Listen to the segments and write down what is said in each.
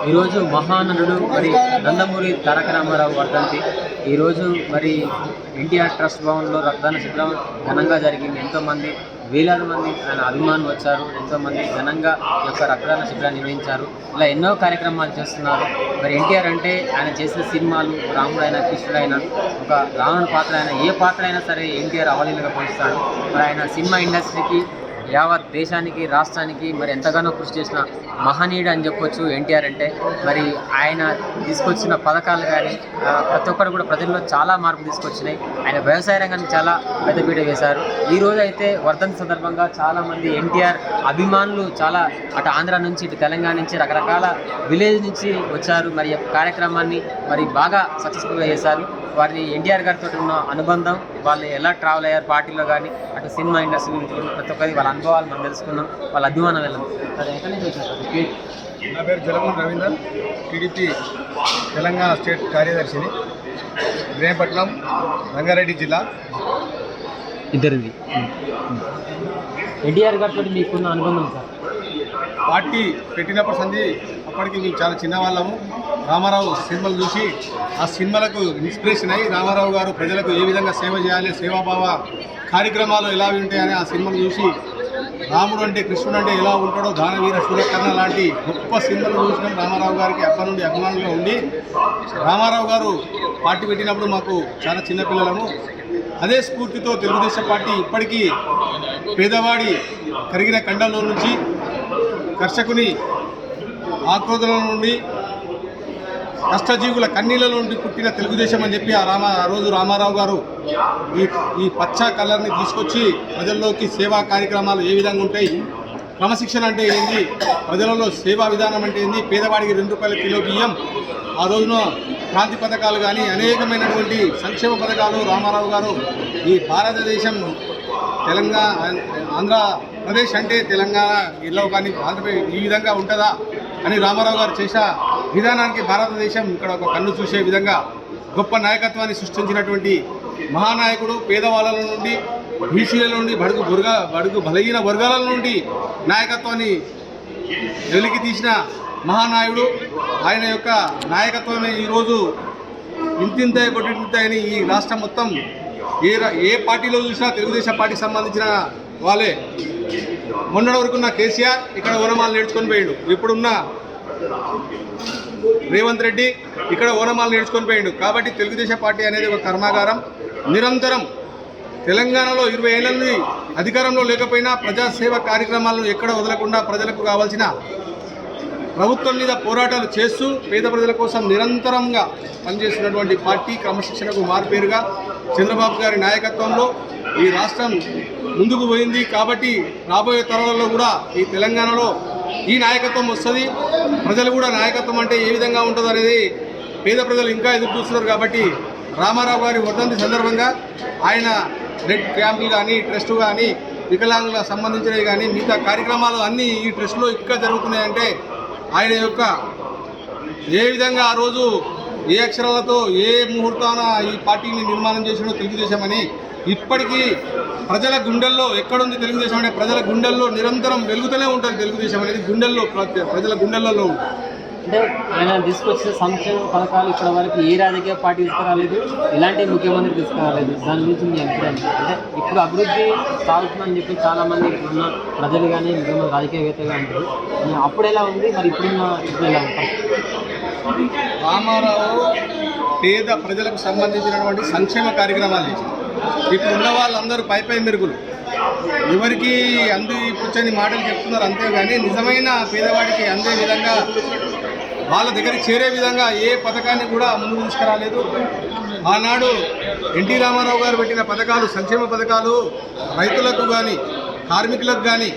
ఈరోజు మహానటుడు మరి నందమూరి తారక రామారావు వర్ధంతి. ఈరోజు మరి ఎన్టీఆర్ ట్రస్ట్ భవన్లో రక్తదాన శిబిరం ఘనంగా జరిగింది. ఎంతోమంది వేలాది మంది ఆయన అభిమానులు వచ్చారు. ఎంతోమంది ఘనంగా ఈ యొక్క రక్తదాన శిబిరాన్ని నిర్వహించారు. ఇలా ఎన్నో కార్యక్రమాలు చేస్తున్నారు. మరి ఎన్టీఆర్ అంటే ఆయన చేసిన సినిమాలు రాముడైనా కృష్ణుడైనా ఒక రావణ పాత్ర అయినా ఏ పాత్ర అయినా సరే ఎన్టీఆర్ అవలీలుగా పోషిస్తాడు. మరి ఆయన సినిమా ఇండస్ట్రీకి యావత్ దేశానికి రాష్ట్రానికి మరి ఎంతగానో కృషి చేసిన మహనీయుడు అని చెప్పొచ్చు ఎన్టీఆర్ అంటే. మరి ఆయన తీసుకొచ్చిన పథకాలు కానీ ప్రతి ఒక్కరు కూడా ప్రజల్లో చాలా మార్పు తీసుకొచ్చినాయి. ఆయన వ్యవసాయ రంగానికి చాలా పెద్దపీట వేశారు. ఈరోజు అయితే వర్ధంతి సందర్భంగా చాలామంది ఎన్టీఆర్ అభిమానులు చాలా అటు ఆంధ్ర నుంచి ఇటు తెలంగాణ నుంచి రకరకాల విలేజ్ నుంచి వచ్చారు. మరి కార్యక్రమాన్ని మరి బాగా సక్సెస్ఫుల్గా చేశారు. వారిని ఎన్టీఆర్ గారితో ఉన్న అనుబంధం, వాళ్ళు ఎలా ట్రావెల్ అయ్యారు పార్టీలో కానీ అటు సినిమా ఇండస్ట్రీ గురించి ప్రతి ఒక్కరి వాళ్ళ అనుభవాలు మనం తెలుసుకున్నాం. వాళ్ళ అభిమానం వెళ్ళాం. అది ఎక్కడి నుంచి వచ్చారు? నా పేరు జలమన్ రవీందర్, టీడీపీ తెలంగాణ స్టేట్ కార్యదర్శిని, ఇబ్రహీంపట్నం, రంగారెడ్డి జిల్లా. ఇద్దరిది. ఎన్టీఆర్ గారితో మీకున్న అనుబంధం సార్? పార్టీ పెట్టినప్పటి సంది అప్పటికి మేము చాలా చిన్నవాళ్ళము. రామారావు సినిమాలు చూసి ఆ సినిమాలకు ఇన్స్పిరేషన్ అయ్యి రామారావు గారు ప్రజలకు ఏ విధంగా సేవ చేయాలి, సేవాభావ కార్యక్రమాలు ఎలా ఉంటాయని ఆ సినిమాలు చూసి రాముడు అంటే కృష్ణుడు అంటే ఎలా ఉంటాడో, దానవీర సూర్యకర్ణ లాంటి గొప్ప సినిమాలు చూసినాం. రామారావు గారికి అప్పటి నుండి అభిమానులుగా ఉండి రామారావు గారు పార్టీ పెట్టినప్పుడు మాకు చాలా చిన్నపిల్లలము. అదే స్ఫూర్తితో తెలుగుదేశం పార్టీ ఇప్పటికీ పేదవాడి కరిగిన కండల్లో నుంచి కర్షకుని ఆక్రోధల నుండి కష్టజీవుల కన్నీళ్ళ నుండి పుట్టిన తెలుగుదేశం అని చెప్పి ఆ రోజు రామారావు గారు ఈ పచ్చ కలర్ని తీసుకొచ్చి ప్రజల్లోకి సేవా కార్యక్రమాలు ఏ విధంగా ఉంటాయి, క్రమశిక్షణ అంటే ఏంది, ప్రజలలో సేవా విధానం అంటే ఏంది, పేదవాడికి 2 రూపాయల కిలో బియ్యం, ఆ రోజున క్రాంతి పథకాలు కానీ అనేకమైనటువంటి సంక్షేమ పథకాలు రామారావు గారు ఈ భారతదేశం తెలంగాణ ఆంధ్రప్రదేశ్ అంటే తెలంగాణ ఇలా కానీ ఆంధ్రప్రదేశ్ ఈ విధంగా ఉంటుందా అని రామారావు గారు చేసిన విధానానికి భారతదేశం ఇక్కడ ఒక కన్ను చూసే విధంగా గొప్ప నాయకత్వాన్ని సృష్టించినటువంటి మహానాయకుడు. పేదవాళ్ళ నుండి, బీసీల నుండి, బడుగు బలహీన వర్గాల నుండి నాయకత్వాన్ని వెలికి తీసిన మహానాయుడు. ఆయన యొక్క నాయకత్వమే ఈరోజు ఇంతింత కొట్టింతని ఈ రాష్ట్రం మొత్తం ఏ పార్టీలో చూసినా తెలుగుదేశం పార్టీకి సంబంధించిన వాళ్ళే. మొన్నటి వరకు ఉన్న కేసీఆర్ ఇక్కడ ఓనమాలు నేర్చుకొని పోయాడు. ఇప్పుడున్న రేవంత్ రెడ్డి ఇక్కడ ఓనమాలు నేర్చుకొని పోయాడు. కాబట్టి తెలుగుదేశం పార్టీ అనేది ఒక కర్మాగారం. నిరంతరం తెలంగాణలో 20 ఏళ్ల నుండి అధికారంలో లేకపోయినా ప్రజాసేవ కార్యక్రమాలను ఎక్కడ వదలకుండా ప్రజలకు కావాల్సిన ప్రభుత్వం మీద పోరాటాలు చేస్తూ పేద ప్రజల కోసం నిరంతరంగా పనిచేస్తున్నటువంటి పార్టీ. క్రమశిక్షణకు మారుపేరుగా చంద్రబాబు గారి నాయకత్వంలో ఈ రాష్ట్రం ముందుకు పోయింది. కాబట్టి రాబోయే తరాలలో కూడా ఈ తెలంగాణలో ఈ నాయకత్వం వస్తుంది. ప్రజలు కూడా నాయకత్వం అంటే ఏ విధంగా ఉంటుంది అనేది పేద ప్రజలు ఇంకా ఎదురు చూస్తున్నారు. కాబట్టి రామారావు గారి వర్ధంతి సందర్భంగా ఆయన బ్లడ్ క్యాంపులు కానీ, ట్రస్ట్ కానీ, వికలాంగులకు సంబంధించినవి కానీ మిగతా కార్యక్రమాలు అన్నీ ఈ ట్రస్ట్లో ఇంకా జరుగుతున్నాయంటే ఆయన యొక్క ఏ విధంగా ఆ రోజు ఏ అక్షరాలతో ఏ ముహూర్తాన ఈ పార్టీని నిర్మాణం చేసినో తెలుగుదేశం అని ఇప్పటికీ ప్రజల గుండెల్లో ఎక్కడుంది తెలుగుదేశం అంటే ప్రజల గుండెల్లో నిరంతరం వెలుగుతూనే ఉంటుంది. తెలుగుదేశం అనేది గుండెల్లో, ప్రజల గుండెల్లో ఉంటుంది. అంటే ఆయన తీసుకొచ్చిన సంక్షేమ పథకాలు ఇప్పటి వరకు ఏ రాజకీయ పార్టీ తీసుకురాలేదు, ఇలాంటి ముఖ్యమంత్రి తీసుకురాలేదు. దాని గురించి మీ అభిప్రాయం అంటే ఇప్పుడు అభివృద్ధి సాగుతుందని చెప్పి చాలామంది ఇప్పుడున్న ప్రజలు కానీ నిజంగా రాజకీయవేత్తగా అంటారు. అప్పుడు ఎలా ఉంది, మరి ఇప్పుడు ఎలా ఉంటుంది? రామారావు పేద ప్రజలకు సంబంధించినటువంటి సంక్షేమ కార్యక్రమాలు చేశారు. ఇప్పుడు ఉన్న వాళ్ళందరూ పై మెరుగులు, ఎవరికి అందు కూర్చొని మాటలు చెప్తున్నారు అంతేగాని నిజమైన పేదవాడికి అందే విధంగా వాళ్ళ దగ్గరికి చేరే విధంగా ఏ పథకాన్ని కూడా ముందుకు తీసుకురాలేదు. ఆనాడు ఎన్టీ రామారావు గారు పెట్టిన పథకాలు, సంక్షేమ పథకాలు రైతులకు కానీ, కార్మికులకు కానీ,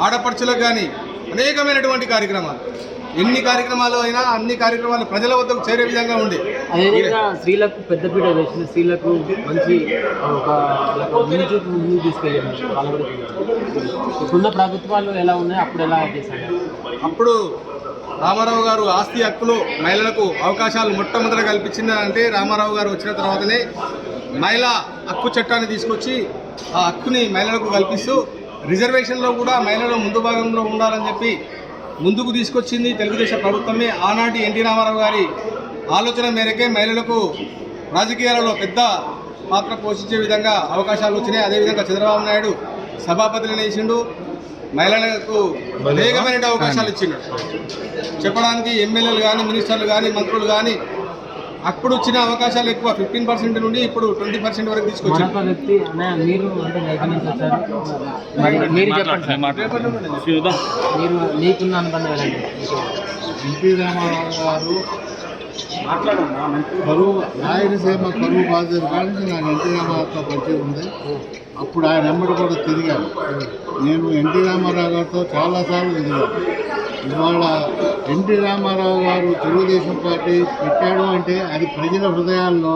ఆడపడుచులకు కానీ అనేకమైనటువంటి కార్యక్రమాలు. ఎన్ని కార్యక్రమాలు అయినా అన్ని కార్యక్రమాలు ప్రజల వద్దకు చేరే విధంగా ఉండే. అదేవిధంగా స్త్రీలకు పెద్దపీట వేసిన, స్త్రీలకు మంచి ఒక ముందుకు తీసుకెళ్ళారు. ఇప్పుడున్న ప్రభుత్వాలు ఎలా ఉన్నాయి, అప్పుడు ఎలా చేశారు? అప్పుడు రామారావు గారు ఆస్తి హక్కులు మహిళలకు అవకాశాలు మొట్టమొదట కల్పించిందంటే రామారావు గారు వచ్చిన తర్వాతనే మహిళా హక్కు చట్టాన్ని తీసుకొచ్చి ఆ హక్కుని మహిళలకు కల్పిస్తూ రిజర్వేషన్లో కూడా మహిళలు ముందు భాగంలో ఉండాలని చెప్పి ముందుకు తీసుకొచ్చింది తెలుగుదేశం ప్రభుత్వమే. ఆనాటి ఎన్టీ రామారావు గారి ఆలోచన మేరకే మహిళలకు రాజకీయాలలో పెద్ద పాత్ర పోషించే విధంగా అవకాశాలు వచ్చినాయి. అదేవిధంగా చంద్రబాబు నాయుడు సభాపతిని వేసిండు, మహిళలకు వేగమైన అవకాశాలు ఇచ్చిండు. చెప్పడానికి ఎమ్మెల్యేలు కానీ, మినిస్టర్లు కానీ, మంత్రులు కానీ అప్పుడు వచ్చిన అవకాశాలు ఎక్కువ 15% నుండి ఇప్పుడు 20% వరకు తీసుకొచ్చారు. మరొక వ్యక్తి మీరు అంటే ఎక్కడి నుంచి వచ్చారు? మీరు చెప్పండి సార్. మీరు మీకున్న అనుబంధం ఎలాంటి? ఎన్టీ రామారావు గారు కరువు రాయలసీమ కరువు బాధితుల కాడి నుంచి నాకు ఎన్టీ రామారావుతో పరిచయం ఉంది. అప్పుడు ఆయన వెంబడి కూడా తిరిగాను. నేను ఎన్టీ రామారావు గారితో చాలాసార్లు తిరిగాను. ఇవాళ ఎన్టీ రామారావు గారు తెలుగుదేశం పార్టీ పెట్టాడు అంటే అది ప్రజల హృదయాల్లో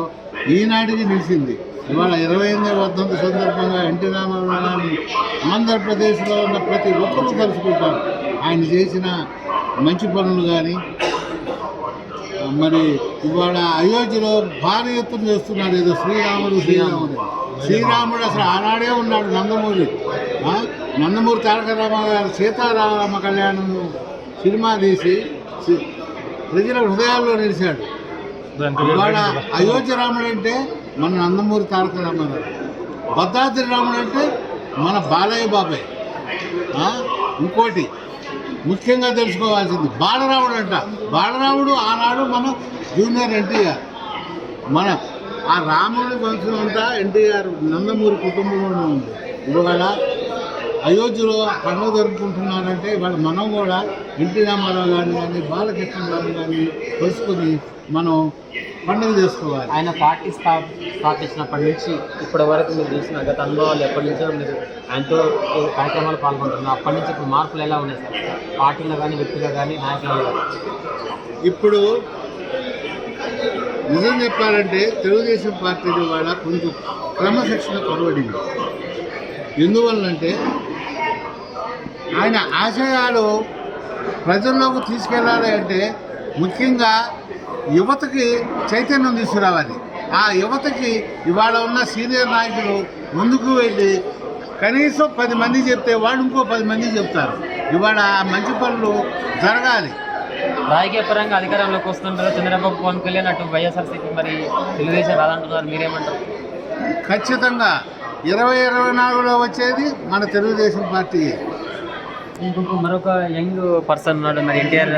ఈనాటికి నిలిచింది. ఇవాళ 28వ వర్ధంతి సందర్భంగా ఎన్టీ రామారావు గారిని ఆంధ్రప్రదేశ్లో ఉన్న ప్రతి ఒక్కరూ తలుచుకుంటారు. ఆయన చేసిన మంచి పనులు కానీ, మరి ఇవాళ అయోధ్యలో భారీ ఎత్తున చేస్తున్నాడు. ఏదో శ్రీరాముడు అసలు ఆనాడే ఉన్నాడు. నందమూరి తారక రామారావు గారు సీతారామ కళ్యాణం సినిమా తీసి ప్రజల హృదయాల్లో నిలిచాడు. ఇవాళ అయోధ్య రాముడు అంటే మన నందమూరి తారక రామారావు, భద్రాద్రి రాముడు అంటే మన బాలయ్య బాబాయ్. ఇంకోటి ముఖ్యంగా తెలుసుకోవాల్సింది బాలరాముడు అంట. బాలరాముడు ఆనాడు మన జూనియర్ ఎన్టీఆర్. మన ఆ రాముడి వంశం అంతా ఎన్టీఆర్ నందమూరి కుటుంబంలోనే ఉంది. ఇవాళ అయోధ్యలో పండుగ జరుపుకుంటున్నారంటే ఇవాళ మనం కూడా ఎన్టీ రామారావు గారిని కానీ, బాలకృష్ణ గారిని కానీ తెలుసుకొని మనం పండుగ చేసుకోవాలి. ఆయన పార్టీ స్థాపించినప్పటి నుంచి ఇప్పటి వరకు మీరు చూసిన గత అనుభవాలు ఎప్పటి నుంచో మీరు ఆయనతో కార్యక్రమాలు పాల్గొంటున్నారు. అప్పటి నుంచి ఇప్పుడు మార్పులు ఎలా ఉన్నాయి సార్? పార్టీలో కానీ, వ్యక్తిలో కానీ, నాయకులలో కానీ? ఇప్పుడు నిజం చెప్పాలంటే తెలుగుదేశం పార్టీని వాళ్ళ కొంచెం క్రమశిక్షణ కొరవడింది. ఎందువల్లంటే ఆయన ఆశయాలు ప్రజల్లోకి తీసుకెళ్ళాలి అంటే ముఖ్యంగా యువతకి చైతన్యం తీసుకురావాలి. ఆ యువతకి ఇవాళ ఉన్న సీనియర్ నాయకులు ముందుకు వెళ్ళి కనీసం 10 మంది చెప్తే వాళ్ళు ఇంకో 10 మంది చెప్తారు. ఇవాళ మంచి పనులు జరగాలి. రాజకీయ పరంగా అధికారంలోకి వస్తుంటారు చంద్రబాబు, పవన్ కళ్యాణ్, అటు వైఎస్ఆర్సీపీ, మరి తెలుగుదేశం రాదంటున్నారు. మీరేమంటారు? ఖచ్చితంగా 2024లో వచ్చేది మన తెలుగుదేశం పార్టీ. ఇంకొక మరొక యంగ్ పర్సన్ ఉన్నాడు, మరి ఎన్టీఆర్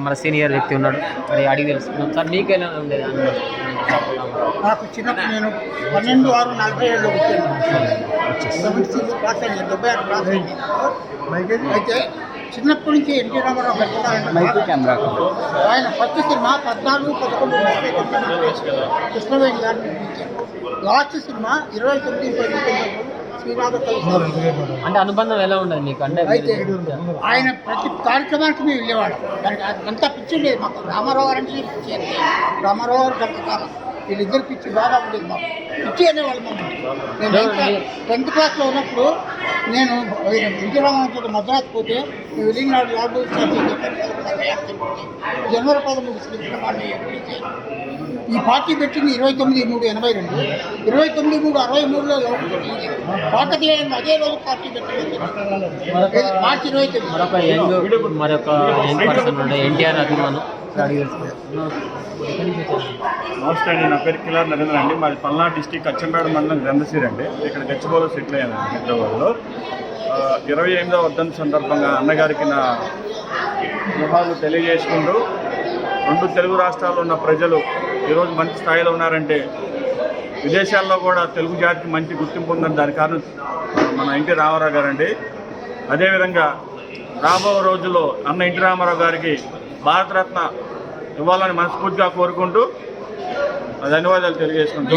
మన సీనియర్ వ్యక్తి ఉన్నాడు, మరి అడిగి తెలుసుకున్నాం. సార్ మీకు ఎలా ఉండేది? నాకు చిన్నప్పుడు నేను 12/6/47లో వచ్చాను. అయితే చిన్నప్పటి నుంచి ఎన్టీ రామారావు ఆయన ఫస్ట్ సినిమా 14-11 కృష్ణవేణి గారిని నిర్మించారు. లాస్ట్ సినిమా 29 అంటే అనుబంధం ఎలా ఉండదు మీకు? అంటే అయితే ఆయన ప్రతి కార్యక్రమానికి మేము వెళ్ళేవాడు. దానికి అంతా పిచ్చి ఉండేది మాకు. రామారావు గారు అంటే పిచ్చి అంటే రామారావు గారు గంటకాలం వీళ్ళిద్దరు పిచ్చి బాగా ఉండేది మాకు. పిచ్చి అనేవాళ్ళు మమ్మల్ని. నేను 10th క్లాస్లో ఉన్నప్పుడు నేను ఎన్టీ రామారావు మద్రాసు పోతే మేము వెళ్ళినాడు లాభ జనవరి 13 ఈ పార్టీ పెట్టింది 29/3/82, 29/3/63లో కాకతీయంగా అదే రోజు పార్టీ పెట్టింది మార్చి 29. మరొక యంగ్ పర్సన్ ఉన్నాడు, ఎన్టీఆర్ అభిమానం. నమస్తే అండి, నా పేరు కిలార్ నరేంద్ర అండి. మాది పల్నాడు డిస్టిక్ అచ్చంపేట మండలం గ్రంథసీర్ అండి. ఇక్కడ గచ్చిబౌలిలో సెటిల్ అయ్యాను హైదరాబాద్లో. 28వ వర్ధంతి సందర్భంగా అన్నగారికి నా గృహాలు తెలియజేసుకుంటూ 2 తెలుగు రాష్ట్రాల్లో ఉన్న ప్రజలు ఈరోజు మంచి స్థాయిలో ఉన్నారంటే విదేశాల్లో కూడా తెలుగు జాతికి మంచి గుర్తింపు ఉందని దాని కారణం మన ఎన్టీ రామారావు గారండి. అదేవిధంగా రాబో రోజుల్లో అన్న ఎన్టీ రామారావు గారికి భారతరత్న ఇవ్వాలని మనస్ఫూర్తిగా కోరుకుంటూ ధన్యవాదాలు తెలియజేసుకుంటాం.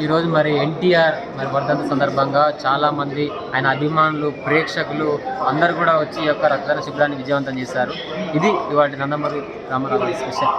ఈరోజు మరి ఎన్టీఆర్ మరి వర్ధంతి సందర్భంగా చాలామంది ఆయన అభిమానులు, ప్రేక్షకులు అందరూ కూడా వచ్చి ఈ యొక్క రక్తదాన శిబిరాన్ని విజయవంతం చేశారు. ఇది ఇవాళ నందమూరి రామారావు స్పెషల్.